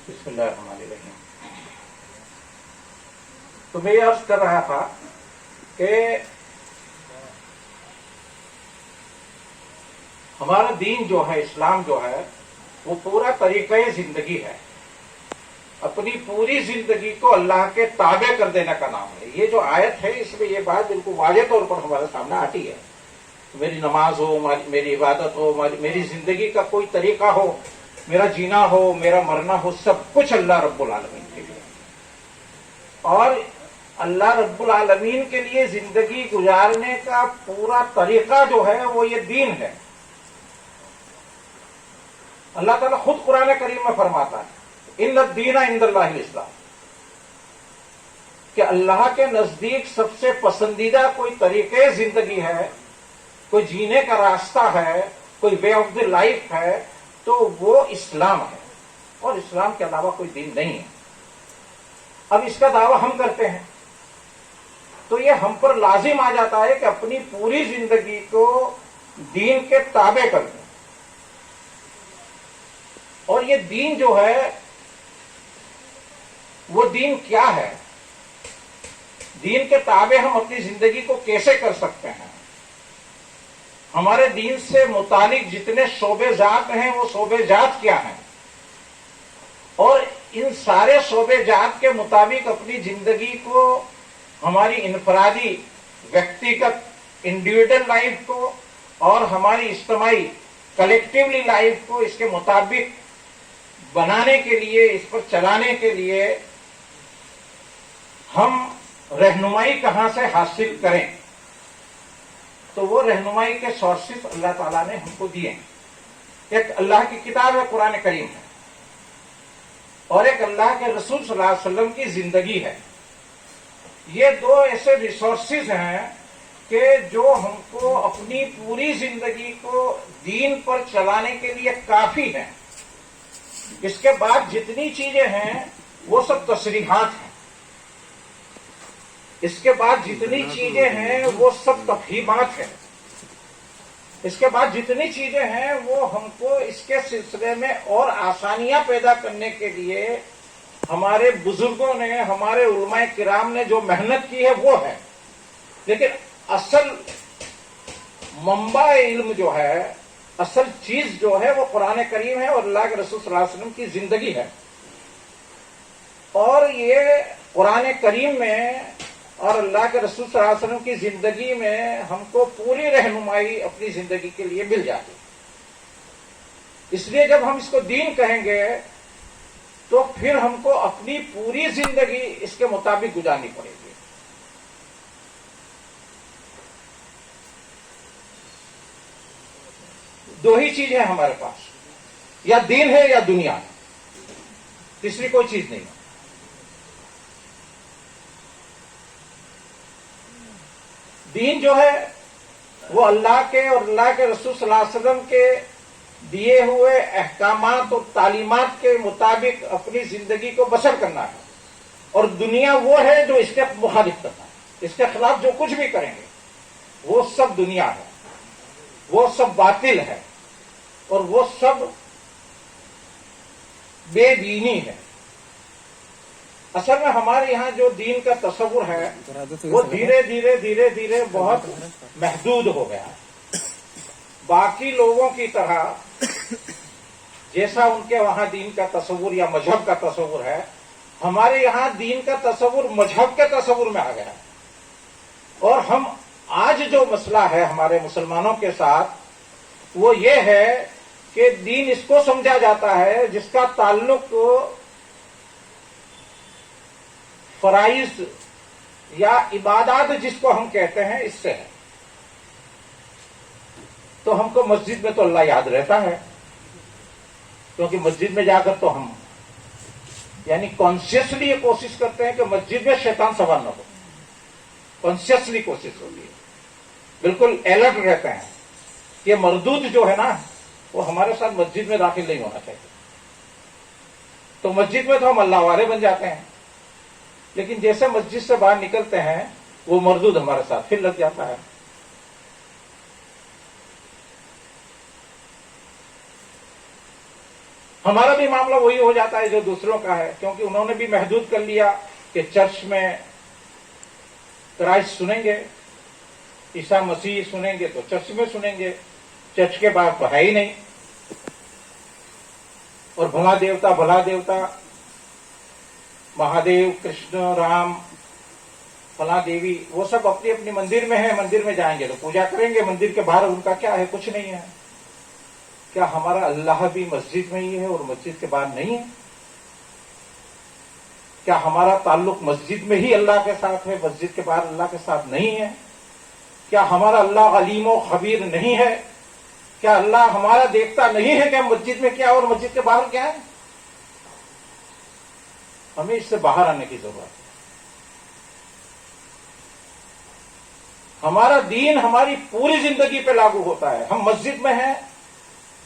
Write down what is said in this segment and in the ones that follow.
بسم اللہ الرحمن الرحیم. تو میں یہ عرض کر رہا تھا کہ ہمارا دین جو ہے، اسلام جو ہے، وہ پورا طریقہ زندگی ہے. اپنی پوری زندگی کو اللہ کے تابع کر دینے کا نام ہے. یہ جو آیت ہے اس میں یہ بات بالکل واضح طور پر ہمارے سامنے آتی ہے. میری نماز ہو، میری عبادت ہو، میری زندگی کا کوئی طریقہ ہو، میرا جینا ہو، میرا مرنا ہو، سب کچھ اللہ رب العالمین کے لیے. اور اللہ رب العالمین کے لیے زندگی گزارنے کا پورا طریقہ جو ہے وہ یہ دین ہے. اللہ تعالیٰ خود قرآن کریم میں فرماتا ہے ان الدین عند اللہ الاسلام، کہ اللہ کے نزدیک سب سے پسندیدہ کوئی طریقے زندگی ہے، کوئی جینے کا راستہ ہے، کوئی وے آف دی لائف ہے، تو وہ اسلام ہے. اور اسلام کے علاوہ کوئی دین نہیں ہے. اب اس کا دعویٰ ہم کرتے ہیں تو یہ ہم پر لازم آ جاتا ہے کہ اپنی پوری زندگی کو دین کے تابع کر دیں. اور یہ دین جو ہے وہ دین کیا ہے؟ دین کے تابع ہم اپنی زندگی کو کیسے کر سکتے ہیں؟ ہمارے دین سے متعلق جتنے شعبے جات ہیں وہ شعبے جات کیا ہیں؟ اور ان سارے شعبے جات کے مطابق اپنی زندگی کو، ہماری انفرادی ویکتیگت انڈیویجول لائف کو اور ہماری اجتماعی کلیکٹیولی لائف کو اس کے مطابق بنانے کے لیے، اس پر چلانے کے لیے ہم رہنمائی کہاں سے حاصل کریں؟ تو وہ رہنمائی کے سورسز اللہ تعالیٰ نے ہم کو دیے. ایک اللہ کی کتاب ہے قرآن کریم ہے، اور ایک اللہ کے رسول صلی اللہ علیہ وسلم کی زندگی ہے. یہ دو ایسے ریسورسز ہیں کہ جو ہم کو اپنی پوری زندگی کو دین پر چلانے کے لیے کافی ہیں. اس کے بعد جتنی چیزیں ہیں وہ سب تصریحات ہیں. اس کے بعد جتنی چیزیں ہیں وہ سب تفہیمات ہیں. اس کے بعد جتنی چیزیں ہیں وہ ہم کو اس کے سلسلے میں اور آسانیاں پیدا کرنے کے لیے ہمارے بزرگوں نے، ہمارے علماء کرام نے جو محنت کی ہے وہ ہے. لیکن اصل منبع علم جو ہے، اصل چیز جو ہے وہ قرآن کریم ہے اور اللہ کے رسول صلی اللہ علیہ وسلم کی زندگی ہے. اور یہ قرآن کریم میں اور اللہ کے رسول صلی اللہ علیہ وسلم کی زندگی میں ہم کو پوری رہنمائی اپنی زندگی کے لیے مل جاتی. اس لیے جب ہم اس کو دین کہیں گے تو پھر ہم کو اپنی پوری زندگی اس کے مطابق گزارنی پڑے گی. دو ہی چیزیں ہیں ہمارے پاس، یا دین ہے یا دنیا ہے، تیسری کوئی چیز نہیں ہے. دین جو ہے وہ اللہ کے اور اللہ کے رسول صلی اللہ علیہ وسلم کے دیے ہوئے احکامات اور تعلیمات کے مطابق اپنی زندگی کو بسر کرنا ہے. اور دنیا وہ ہے جو اس کے مخالف کرنا ہے. اس کے خلاف جو کچھ بھی کریں گے وہ سب دنیا ہے، وہ سب باطل ہے، اور وہ سب بے دینی ہے. اصل میں ہمارے یہاں جو دین کا تصور ہے وہ دھیرے دھیرے دھیرے دھیرے بہت محدود ہو گیا ہے. باقی لوگوں کی طرح جیسا ان کے وہاں دین کا تصور یا مذہب کا تصور ہے، ہمارے یہاں دین کا تصور مذہب کے تصور میں آ گیا ہے. اور ہم آج جو مسئلہ ہے ہمارے مسلمانوں کے ساتھ وہ یہ ہے کہ دین اس کو سمجھا جاتا ہے جس کا تعلق فرائض یا عبادات جس کو ہم کہتے ہیں اس سے ہے. تو ہم کو مسجد میں تو اللہ یاد رہتا ہے، کیونکہ مسجد میں جا کر تو ہم یعنی کانشیسلی یہ کوشش کرتے ہیں کہ مسجد میں شیطان سوار نہ ہو. کانشیسلی کوشش ہوتی ہے، بالکل الرٹ رہتے ہیں کہ مردود جو ہے نا وہ ہمارے ساتھ مسجد میں داخل نہیں ہونا چاہیے. تو مسجد میں تو ہم اللہ والے بن جاتے ہیں، لیکن جیسے مسجد سے باہر نکلتے ہیں وہ مردود ہمارے ساتھ پھر لگ جاتا ہے. ہمارا بھی معاملہ وہی ہو جاتا ہے جو دوسروں کا ہے، کیونکہ انہوں نے بھی محدود کر لیا کہ چرچ میں کرائسٹ سنیں گے، عیسیٰ مسیح سنیں گے تو چرچ میں سنیں گے، چرچ کے بعد تو ہے ہی نہیں۔ اور بھلا دیوتا مہادیو، کرشن، رام، فلاں دیوی، وہ سب اپنی اپنی مندر میں ہیں، مندر میں جائیں گے تو پوجا کریں گے، مندر کے باہر ان کا کیا ہے؟ کچھ نہیں ہے۔ کیا ہمارا اللہ بھی مسجد میں ہی ہے اور مسجد کے باہر نہیں ہے؟ کیا ہمارا تعلق مسجد میں ہی اللہ کے ساتھ ہے، مسجد کے باہر اللہ کے ساتھ نہیں ہے؟ کیا ہمارا اللہ علیم و خبیر نہیں ہے؟ کیا اللہ ہمارا دیکھتا نہیں ہے کہ ہم مسجد میں کیا اور مسجد کے باہر کیا ہے؟ ہمیں اس سے باہر آنے کی ضرورت ہے۔ ہمارا دین ہماری پوری زندگی پہ لاگو ہوتا ہے۔ ہم مسجد میں ہیں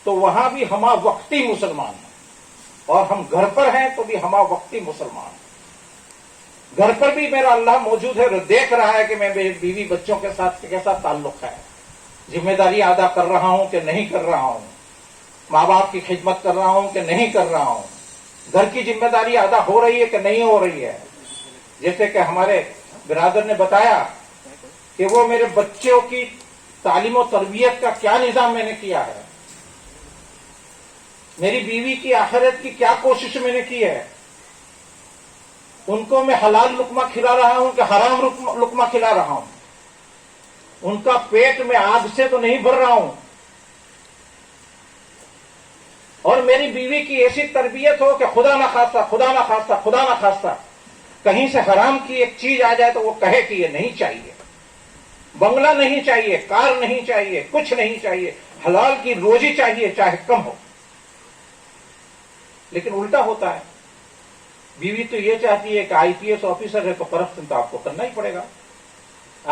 تو وہاں بھی ہما وقتی مسلمان ہیں، اور ہم گھر پر ہیں تو بھی ہما وقتی مسلمان ہیں۔ گھر پر بھی میرا اللہ موجود ہے، دیکھ رہا ہے کہ میں میری بیوی بچوں کے ساتھ کیسا تعلق ہے، ذمہ داری ادا کر رہا ہوں کہ نہیں کر رہا ہوں، ماں باپ کی خدمت کر رہا ہوں کہ نہیں کر رہا ہوں، گھر کی ذمہ داری ادا ہو رہی ہے کہ نہیں ہو رہی ہے۔ جیسے کہ ہمارے برادر نے بتایا کہ وہ میرے بچوں کی تعلیم و تربیت کا کیا نظام میں نے کیا ہے، میری بیوی کی آخرت کی کیا کوشش میں نے کی ہے، ان کو میں حلال لقمہ کھلا رہا ہوں کہ حرام لقمہ کھلا رہا ہوں، ان کا پیٹ میں آگ سے تو نہیں بھر رہا ہوں، اور میری بیوی کی ایسی تربیت ہو کہ خدا نہ خواستہ کہیں سے حرام کی ایک چیز آ جائے تو وہ کہے کہ یہ نہیں چاہیے، بنگلہ نہیں چاہیے، کار نہیں چاہیے، کچھ نہیں چاہیے، حلال کی روزی چاہیے چاہے کم ہو۔ لیکن الٹا ہوتا ہے، بیوی تو یہ چاہتی ہے کہ آئی پی ایس آفیسر ہے تو کرپشن تو آپ کو کرنا ہی پڑے گا،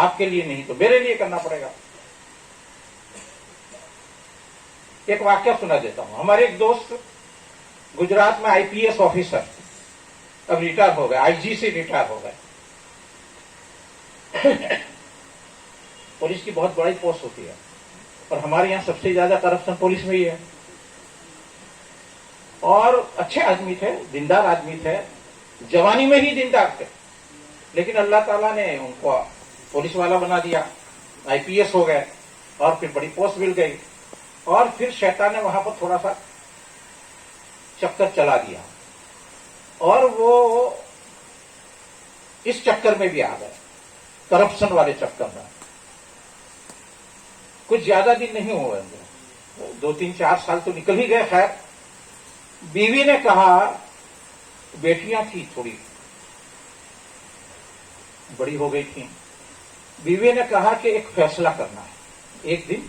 آپ کے لیے نہیں تو میرے لیے کرنا پڑے گا۔ ایک واقعہ سنا دیتا ہوں۔ ہمارے ایک دوست گجرات میں آئی پی ایس آفیسر، اب ریٹائر ہو گئے، آئی جی سے ریٹائر ہو گئے۔ پولیس کی بہت بڑی پوسٹ ہوتی ہے، اور ہمارے یہاں سب سے زیادہ کرپشن پولیس میں ہی ہے۔ اور اچھے آدمی تھے، دیندار آدمی تھے، جوانی میں ہی دیندار تھے، لیکن اللہ تعالیٰ نے ان کو پولیس والا بنا دیا، آئی پی ایس ہو گئے، اور پھر بڑی پوسٹ مل گئی، اور پھر شیطان نے وہاں پر تھوڑا سا چکر چلا دیا، اور وہ اس چکر میں بھی آ گئے، کرپشن والے چکر میں۔ کچھ زیادہ دن نہیں ہوئے، 2-3-4 سال تو نکل ہی گئے۔ خیر، بیوی نے کہا، بیٹیاں تھیں تھوڑی بڑی ہو گئی تھیں، بیوی نے کہا کہ ایک فیصلہ کرنا ہے۔ ایک دن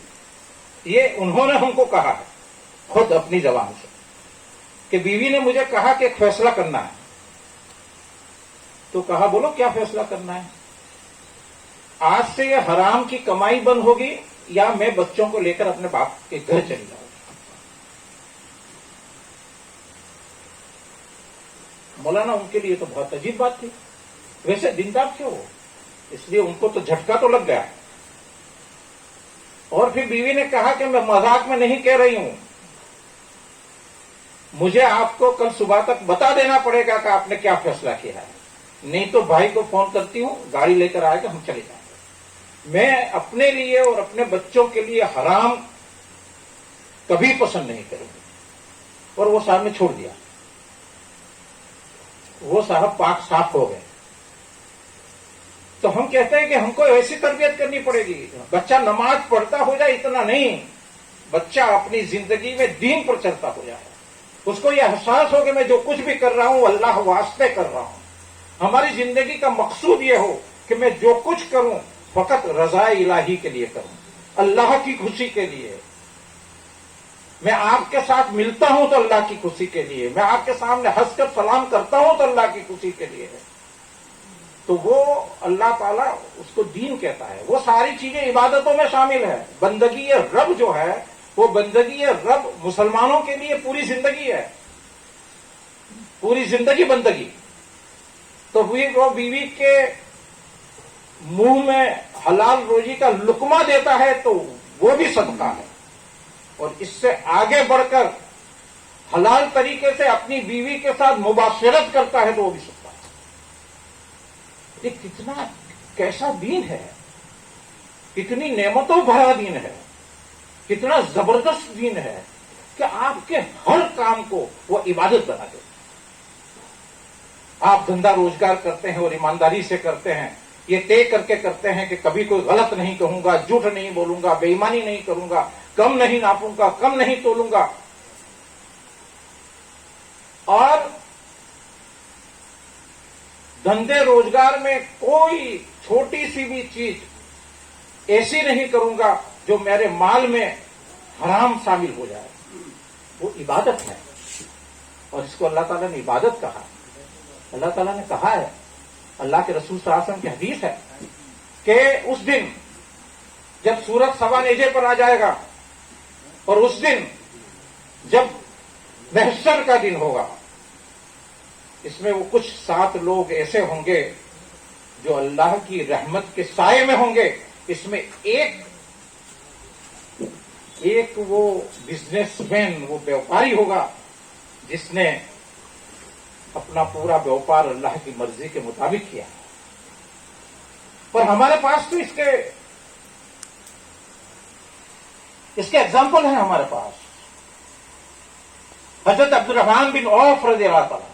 یہ انہوں نے ہم کو کہا ہے خود اپنی زبان سے کہ بیوی نے مجھے کہا کہ ایک فیصلہ کرنا ہے۔ تو کہا بولو کیا فیصلہ کرنا ہے؟ آج سے یہ حرام کی کمائی بند ہوگی یا میں بچوں کو لے کر اپنے باپ کے گھر چلی جاؤں؟ مولانا ان کے لیے تو بہت عجیب بات تھی، ویسے دیندار کیوں ہو، اس لیے ان کو تو جھٹکا تو لگ گیا۔ اور پھر بیوی نے کہا کہ میں مذاق میں نہیں کہہ رہی ہوں، مجھے آپ کو کل صبح تک بتا دینا پڑے گا کہ آپ نے کیا فیصلہ کیا ہے، نہیں تو بھائی کو فون کرتی ہوں، گاڑی لے کر آئے گا، ہم چلے جائیں گے۔ میں اپنے لیے اور اپنے بچوں کے لیے حرام کبھی پسند نہیں کروں گی۔ اور وہ صاحب نے چھوڑ دیا، وہ صاحب پاک صاف ہو گئے۔ تو ہم کہتے ہیں کہ ہم کو ایسی تربیت کرنی پڑے گی، بچہ نماز پڑھتا ہو جائے اتنا نہیں، بچہ اپنی زندگی میں دین پر چلتا ہو جائے، اس کو یہ احساس ہو کہ میں جو کچھ بھی کر رہا ہوں اللہ واسطے کر رہا ہوں، ہماری زندگی کا مقصود یہ ہو کہ میں جو کچھ کروں فقط رضا الہی کے لیے کروں، اللہ کی خوشی کے لیے۔ میں آپ کے ساتھ ملتا ہوں تو اللہ کی خوشی کے لیے، میں آپ کے سامنے ہنس کر سلام کرتا ہوں تو اللہ کی خوشی کے لیے ہے۔ تو وہ اللہ تعالیٰ اس کو دین کہتا ہے، وہ ساری چیزیں عبادتوں میں شامل ہے۔ بندگی رب جو ہے وہ بندگی رب مسلمانوں کے لیے پوری زندگی ہے، پوری زندگی بندگی۔ تو وہ بیوی کے منہ میں حلال روزی کا لقمہ دیتا ہے تو وہ بھی صدقہ ہے، اور اس سے آگے بڑھ کر حلال طریقے سے اپنی بیوی کے ساتھ مباشرت کرتا ہے تو وہ بھی سکتا ہے. یہ کتنا کیسا دین ہے, کتنی نعمتوں بھرا دین ہے, کتنا زبردست دین ہے کہ آپ کے ہر کام کو وہ عبادت بنا دے. آپ دھندا روزگار کرتے ہیں اور ایمانداری سے کرتے ہیں, یہ طے کر کے کرتے ہیں کہ کبھی کوئی غلط نہیں کہوں گا, جھوٹ نہیں بولوں گا, بے ایمانی نہیں کروں گا, کم نہیں ناپوں گا, کم نہیں تولوں گا. اور دھندے روزگار میں کوئی چھوٹی سی بھی چیز ایسی نہیں کروں گا جو میرے مال میں حرام شامل ہو جائے. وہ عبادت ہے, اور اس کو اللہ تعالیٰ نے عبادت کہا. اللہ تعالیٰ نے کہا ہے, اللہ کے رسول صلی اللہ علیہ وسلم کی حدیث ہے کہ اس دن جب سورج سوا نیزے پر آ جائے گا, اور اس دن جب محشر کا دن ہوگا, اس میں وہ کچھ 7 لوگ ایسے ہوں گے جو اللہ کی رحمت کے سائے میں ہوں گے. اس میں ایک وہ بزنس مین, وہ بیوپاری ہوگا جس نے اپنا پورا بیوپار اللہ کی مرضی کے مطابق کیا. پر ہمارے پاس تو اس کے ایگزامپل ہیں ہمارے پاس. حضرت عبد الرحمن بن عوف رضی اللہ تعالیٰ,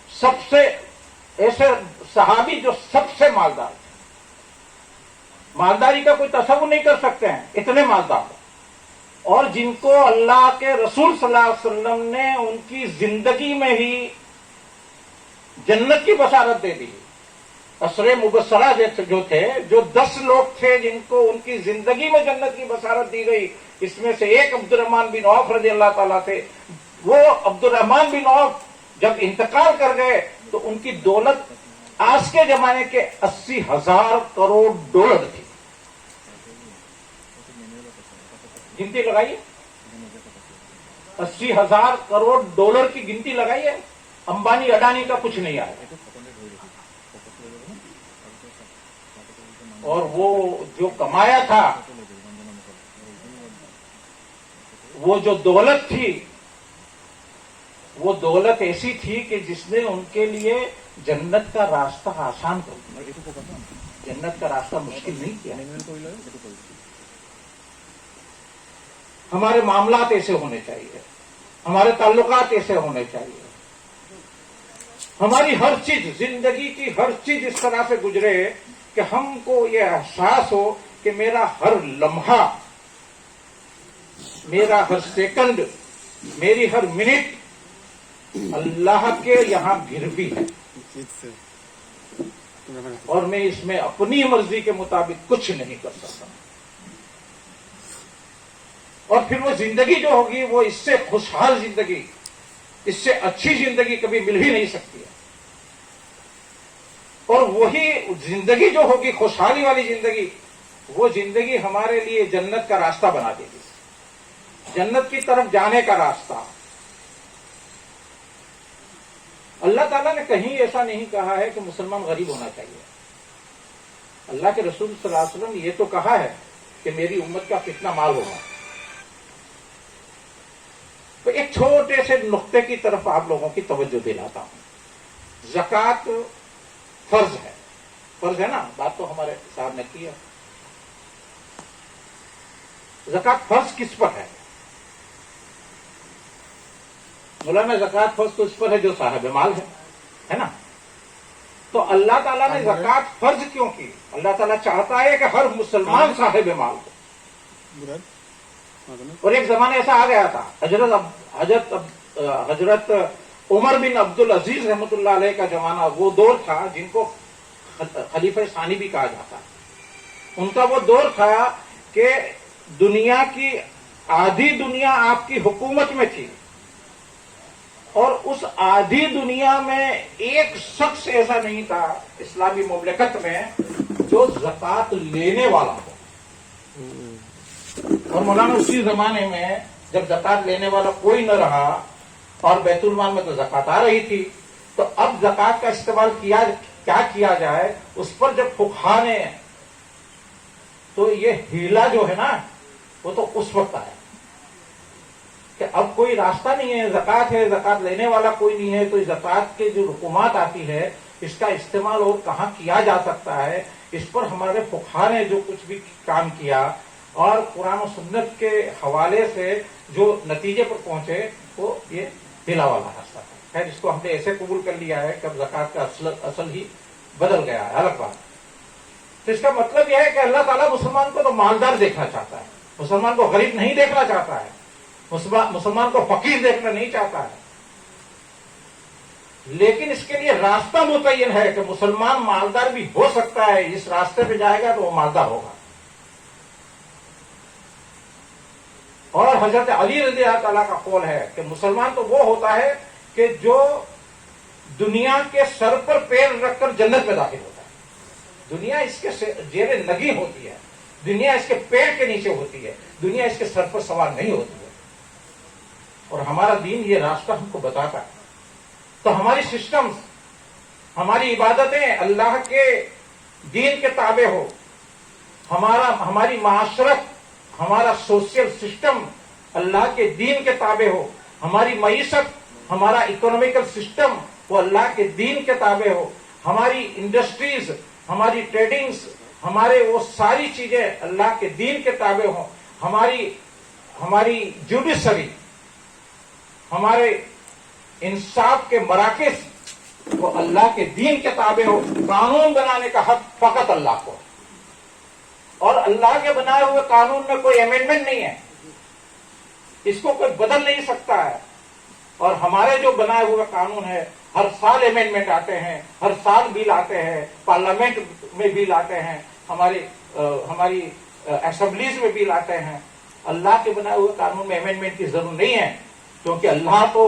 سب سے ایسے صحابی جو سب سے مالدار تھے, مالداری کا کوئی تصور نہیں کر سکتے ہیں, اتنے مالدار, اور جن کو اللہ کے رسول صلی اللہ علیہ وسلم نے ان کی زندگی میں ہی جنت کی بشارت دے دی. عشرے مبشرہ جو تھے, جو 10 لوگ تھے جن کو ان کی زندگی میں جنت کی بشارت دی گئی, اس میں سے ایک عبد الرحمن بن عوف رضی اللہ تعالیٰ تھے. وہ عبد الرحمن بن عوف جب انتقال کر گئے تو ان کی دولت آج کے زمانے کے 80,000 کروڑ ڈالر تھی. گنتی لگائیے, 80,000 کروڑ ڈالر کی گنتی لگائیے. امبانی اڈانی کا کچھ نہیں آیا. اور وہ جو کمایا تھا, وہ جو دولت تھی, وہ دولت ایسی تھی کہ جس نے ان کے لیے جنت کا راستہ آسان کر دیا, جنت کا راستہ مشکل نہیں کیا. ہمارے معاملات ایسے ہونے چاہیے, ہمارے تعلقات ایسے ہونے چاہیے, ہماری ہر چیز, زندگی کی ہر چیز اس طرح سے گزرے کہ ہم کو یہ احساس ہو کہ میرا ہر لمحہ, میرا ہر سیکنڈ, میری ہر منٹ اللہ کے یہاں گروی ہے, اور میں اس میں اپنی مرضی کے مطابق کچھ نہیں کر سکتا. اور پھر وہ زندگی جو ہوگی وہ اس سے خوشحال زندگی, اس سے اچھی زندگی کبھی مل ہی نہیں سکتی ہے. اور وہی زندگی جو ہوگی, خوشحالی والی زندگی, وہ زندگی ہمارے لیے جنت کا راستہ بنا دے گی, جنت کی طرف جانے کا راستہ. اللہ تعالیٰ نے کہیں ایسا نہیں کہا ہے کہ مسلمان غریب ہونا چاہیے. اللہ کے رسول صلی اللہ علیہ وسلم نے یہ تو کہا ہے کہ میری امت کا کتنا مال ہوگا. تو ایک چھوٹے سے نقطے کی طرف آپ لوگوں کی توجہ دلاتا ہوں. زکوٰۃ فرض ہے, فرض ہے نا, بات تو ہمارے صاحب نے کی ہے. زکوٰۃ فرض کس پر ہے؟ مولانا زکوٰۃ فرض تو اس پر ہے جو صاحب مال ہے نا. تو اللہ تعالیٰ نے زکوٰۃ فرض کیوں کی؟ اللہ تعالیٰ چاہتا ہے کہ ہر مسلمان صاحب مال ہو. اور ایک زمانہ ایسا آ گیا تھا, حضرت عمر بن عبد العزیز رحمۃ اللہ علیہ کا زمانہ, وہ دور تھا جن کو خلیفہ ثانی بھی کہا جاتا ہے. ان کا وہ دور تھا کہ دنیا کی آدھی دنیا آپ کی حکومت میں تھی, اور اس آدھی دنیا میں ایک شخص ایسا نہیں تھا اسلامی مملکت میں جو زکوٰۃ لینے والا ہو. اور مولانا اسی زمانے میں جب زکوٰۃ لینے والا کوئی نہ رہا اور بیت المال میں تو زکوٰۃ آ رہی تھی, تو اب زکوٰۃ کا استعمال کیا کیا جائے, اس پر جب فقہا نے, تو یہ ہیلا جو ہے نا وہ تو اس وقت آیا. کہ اب کوئی راستہ نہیں ہے، زکوٰۃ ہے، زکوٰۃ لینے والا کوئی نہیں ہے، تو زکوٰۃ کے جو رقومات آتی ہے اس کا استعمال اور کہاں کیا جا سکتا ہے، اس پر ہمارے فقہا نے جو کچھ بھی کام کیا اور قرآن و سنت کے حوالے سے جو نتیجے پر پہنچے وہ یہ ڈھیلا والا راستہ ہے۔ خیر اس کو ہم نے ایسے قبول کر لیا ہے کہ اب زکوٰۃ کا اصل ہی بدل گیا ہے، الگ بات۔ تو اس کا مطلب یہ ہے کہ اللہ تعالیٰ مسلمان کو تو مالدار دیکھنا چاہتا ہے، مسلمان کو غریب نہیں دیکھنا چاہتا ہے، مسلمان کو فقیر دیکھنا نہیں چاہتا ہے، لیکن اس کے لیے راستہ متعین ہے کہ مسلمان مالدار بھی ہو سکتا ہے، اس راستے پہ جائے گا تو وہ مالدار ہوگا۔ اور حضرت علی رضی اللہ تعالیٰ کا قول ہے کہ مسلمان تو وہ ہوتا ہے کہ جو دنیا کے سر پر پیر رکھ کر جنت میں داخل ہوتا ہے۔ دنیا اس کے زیر نگی ہوتی ہے، دنیا اس کے پیٹ کے نیچے ہوتی ہے، دنیا اس کے سر پر سوار نہیں ہوتی ہے، اور ہمارا دین یہ راستہ ہم کو بتاتا ہے۔ تو ہماری سسٹم، ہماری عبادتیں اللہ کے دین کے تابع ہو، ہماری معاشرت، ہمارا سوشل سسٹم اللہ کے دین کے تابع ہو، ہماری معیشت، ہمارا اکنامیکل سسٹم وہ اللہ کے دین کے تابع ہو، ہماری انڈسٹریز، ہماری ٹریڈنگز، ہمارے وہ ساری چیزیں اللہ کے دین کے تابع ہوں، ہماری جوڈیشری، ہمارے انصاف کے مراکز وہ اللہ کے دین کے تابع ہو۔ قانون بنانے کا حق فقط اللہ کو، اور اللہ کے بنائے ہوئے قانون میں کوئی امینڈمنٹ نہیں ہے، اس کو کوئی بدل نہیں سکتا ہے۔ اور ہمارے جو بنائے ہوئے قانون ہے ہر سال امینڈمنٹ آتے ہیں، ہر سال بل آتے ہیں، پارلیمنٹ میں بل آتے ہیں، ہماری اسمبلیز میں بل آتے ہیں۔ اللہ کے بنائے ہوئے قانون میں امینڈمنٹ کی ضرورت نہیں ہے، کیونکہ اللہ تو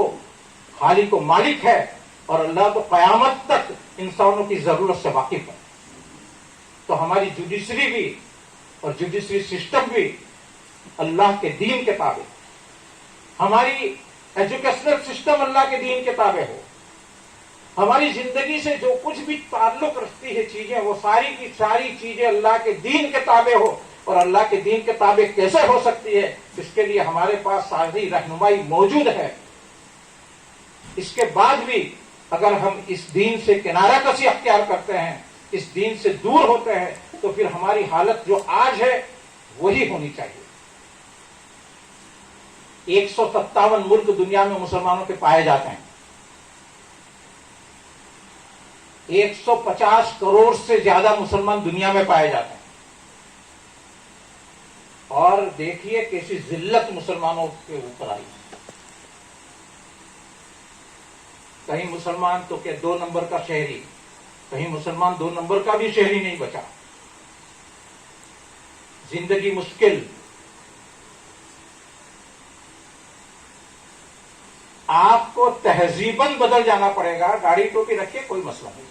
خالق و مالک ہے، اور اللہ تو قیامت تک انسانوں کی ضرورت سے واقف ہے۔ تو ہماری جوڈیشری بھی اور جوڈیشری سسٹم بھی اللہ کے دین کے تابع، ہماری ایجوکیشنل سسٹم اللہ کے دین کے تابع ہو، ہماری زندگی سے جو کچھ بھی تعلق رکھتی ہے چیزیں وہ ساری کی ساری چیزیں اللہ کے دین کے تابع ہو۔ اور اللہ کے دین کے تابع کیسے ہو سکتی ہے؟ اس کے لیے ہمارے پاس ساری رہنمائی موجود ہے۔ اس کے بعد بھی اگر ہم اس دین سے کنارہ کشی اختیار کرتے ہیں، اس دین سے دور ہوتے ہیں، تو پھر ہماری حالت جو آج ہے وہی ہونی چاہیے۔ 157 ملک دنیا میں مسلمانوں کے پائے جاتے ہیں، 150 کروڑ سے زیادہ مسلمان دنیا میں پائے جاتے ہیں، اور دیکھیے کیسی ذلت مسلمانوں کے اوپر آئی۔ کہیں مسلمان تو کہ 2 نمبر کا شہری، کہیں مسلمان 2 نمبر کا بھی شہری نہیں بچا، زندگی مشکل۔ آپ کو تہذیباً بدل جانا پڑے گا، داڑھی ٹوپی رکھیے کوئی مسئلہ نہیں،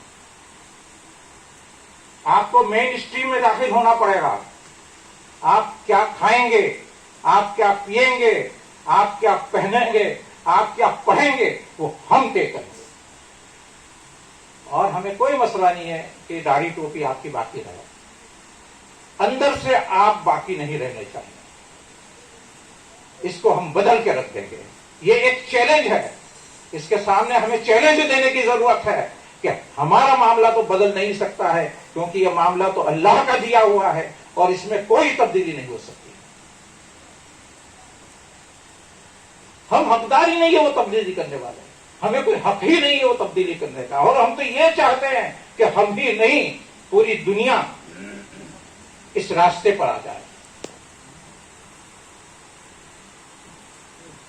آپ کو مین اسٹریم میں داخل ہونا پڑے گا۔ آپ کیا کھائیں گے، آپ کیا پیئیں گے، آپ کیا پہنیں گے، آپ کیا پڑھیں گے، وہ ہم طے کریں گے، اور ہمیں کوئی مسئلہ نہیں ہے کہ داڑھی ٹوپی آپ کی باقی رہے، اندر سے آپ باقی نہیں رہنے چاہیے، اس کو ہم بدل کے رکھ دیں گے۔ یہ ایک چیلنج ہے، اس کے سامنے ہمیں چیلنج دینے کی ضرورت ہے کہ ہمارا معاملہ تو بدل نہیں سکتا ہے، کیونکہ یہ معاملہ تو اللہ کا دیا ہوا ہے اور اس میں کوئی تبدیلی نہیں ہو سکتی۔ ہم حقدار ہی نہیں ہے وہ تبدیلی کرنے والے، ہمیں کوئی حق ہی نہیں ہے وہ تبدیلی کرنے کا، اور ہم تو یہ چاہتے ہیں کہ ہم ہی نہیں پوری دنیا اس راستے پر آ جائے،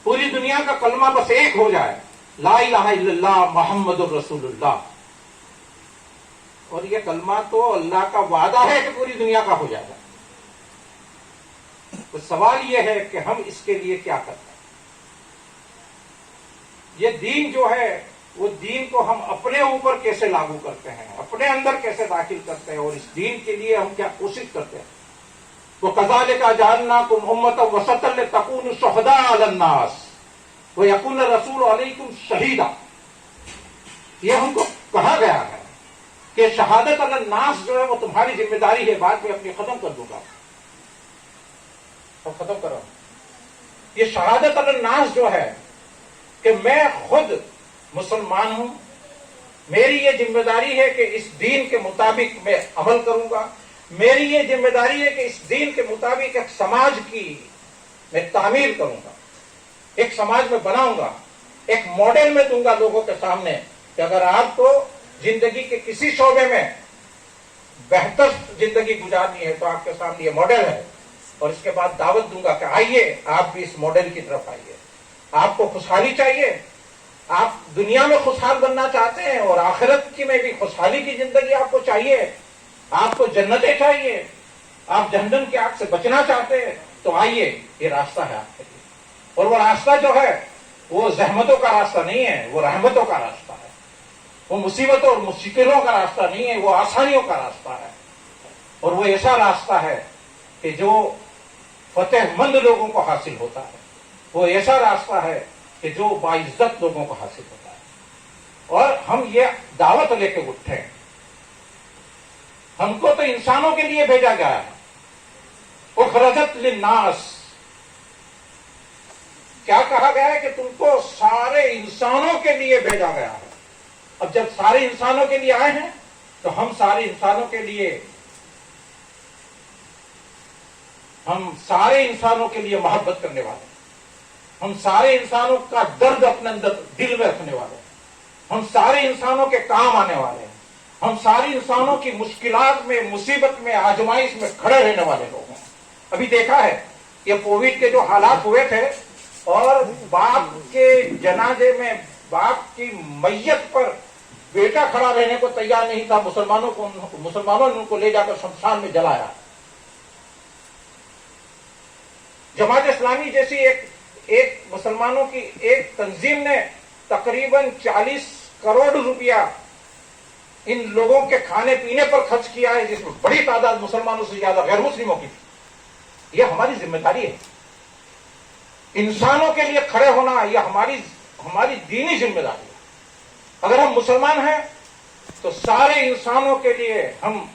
پوری دنیا کا کلمہ بس ایک ہو جائے، لا الہ الا اللہ محمد الرسول اللہ۔ اور یہ کلمہ تو اللہ کا وعدہ ہے کہ پوری دنیا کا ہو جائے گا۔ تو سوال یہ ہے کہ ہم اس کے لیے کیا کرتے ہیں۔ یہ دین جو ہے وہ دین کو ہم اپنے اوپر کیسے لاگو کرتے ہیں، اپنے اندر کیسے داخل کرتے ہیں، اور اس دین کے لیے ہم کیا کوشش کرتے ہیں۔ وَكَذَلِكَ جَعَلْنَاكُمْ أُمَّةً وَسَطًا لِتَكُونُوا شُهَدَاءَ عَلَى النَّاسِ وَيَكُونَ الرَّسُولُ عَلَيْكُمْ شَهِيدًا۔ یہ ہم کو کہا گیا ہے کہ شہادت علی الناس جو ہے وہ تمہاری ذمہ داری ہے، بعد میں اپنی ختم کر دوں گا، اب ختم کر رہا ہوں۔ یہ شہادت الناس جو ہے کہ میں خود مسلمان ہوں، میری یہ ذمہ داری ہے کہ اس دین کے مطابق میں عمل کروں گا، میری یہ ذمہ داری ہے کہ اس دین کے مطابق ایک سماج کی میں تعمیر کروں گا، ایک سماج میں بناؤں گا، ایک ماڈل میں دوں گا لوگوں کے سامنے کہ اگر آپ کو زندگی کے کسی شعبے میں بہتر زندگی گزارنی ہے تو آپ کے سامنے یہ ماڈل ہے، اور اس کے بعد دعوت دوں گا کہ آئیے آپ بھی اس ماڈل کی طرف آئیے۔ آپ کو خوشحالی چاہیے، آپ دنیا میں خوشحال بننا چاہتے ہیں اور آخرت کی میں بھی خوشحالی کی زندگی آپ کو چاہیے، آپ کو جنتیں چاہیے، آپ جہنم کی آگ سے بچنا چاہتے ہیں، تو آئیے، یہ راستہ ہے آپ کے لیے۔ اور وہ راستہ جو ہے وہ زحمتوں کا راستہ نہیں ہے، وہ رحمتوں کا راستہ ہے، وہ مصیبتوں اور مشکلوں کا راستہ نہیں ہے، وہ آسانیوں کا راستہ ہے، اور وہ ایسا راستہ ہے کہ جو فتح مند لوگوں کو حاصل ہوتا ہے، وہ ایسا راستہ ہے کہ جو باعزت لوگوں کو حاصل ہوتا ہے۔ اور ہم یہ دعوت لے کے اٹھے، ہم کو تو انسانوں کے لیے بھیجا گیا ہے، اخرجت للناس، کیا کہا گیا ہے کہ تم کو سارے انسانوں کے لیے بھیجا گیا ہے۔ اب جب سارے انسانوں کے لیے آئے ہیں تو ہم سارے انسانوں کے لیے، ہم سارے انسانوں کے لیے محبت کرنے والے ہیں، ہم سارے انسانوں کا درد اپنے اندر دل میں رکھنے والے ہیں، ہم سارے انسانوں کے کام آنے والے ہیں، ہم سارے انسانوں کی مشکلات میں، مصیبت میں، آزمائش میں کھڑے رہنے والے لوگ ہیں۔ ابھی دیکھا ہے یہ کووڈ کے جو حالات ہوئے تھے، اور باپ کے جنازے میں باپ کی میت پر بیٹا کھڑا رہنے کو تیار نہیں تھا، مسلمانوں نے ان کو لے جا کر شمشان میں جلایا۔ جماعت اسلامی جیسی ایک مسلمانوں کی ایک تنظیم نے تقریباً 40 کروڑ روپیہ ان لوگوں کے کھانے پینے پر خرچ کیا ہے، جس میں بڑی تعداد مسلمانوں سے زیادہ غیر مسلموں کی تھی۔ یہ ہماری ذمہ داری ہے، انسانوں کے لیے کھڑے ہونا، یہ ہماری دینی ذمہ داری ہے۔ اگر ہم مسلمان ہیں تو سارے انسانوں کے لیے ہم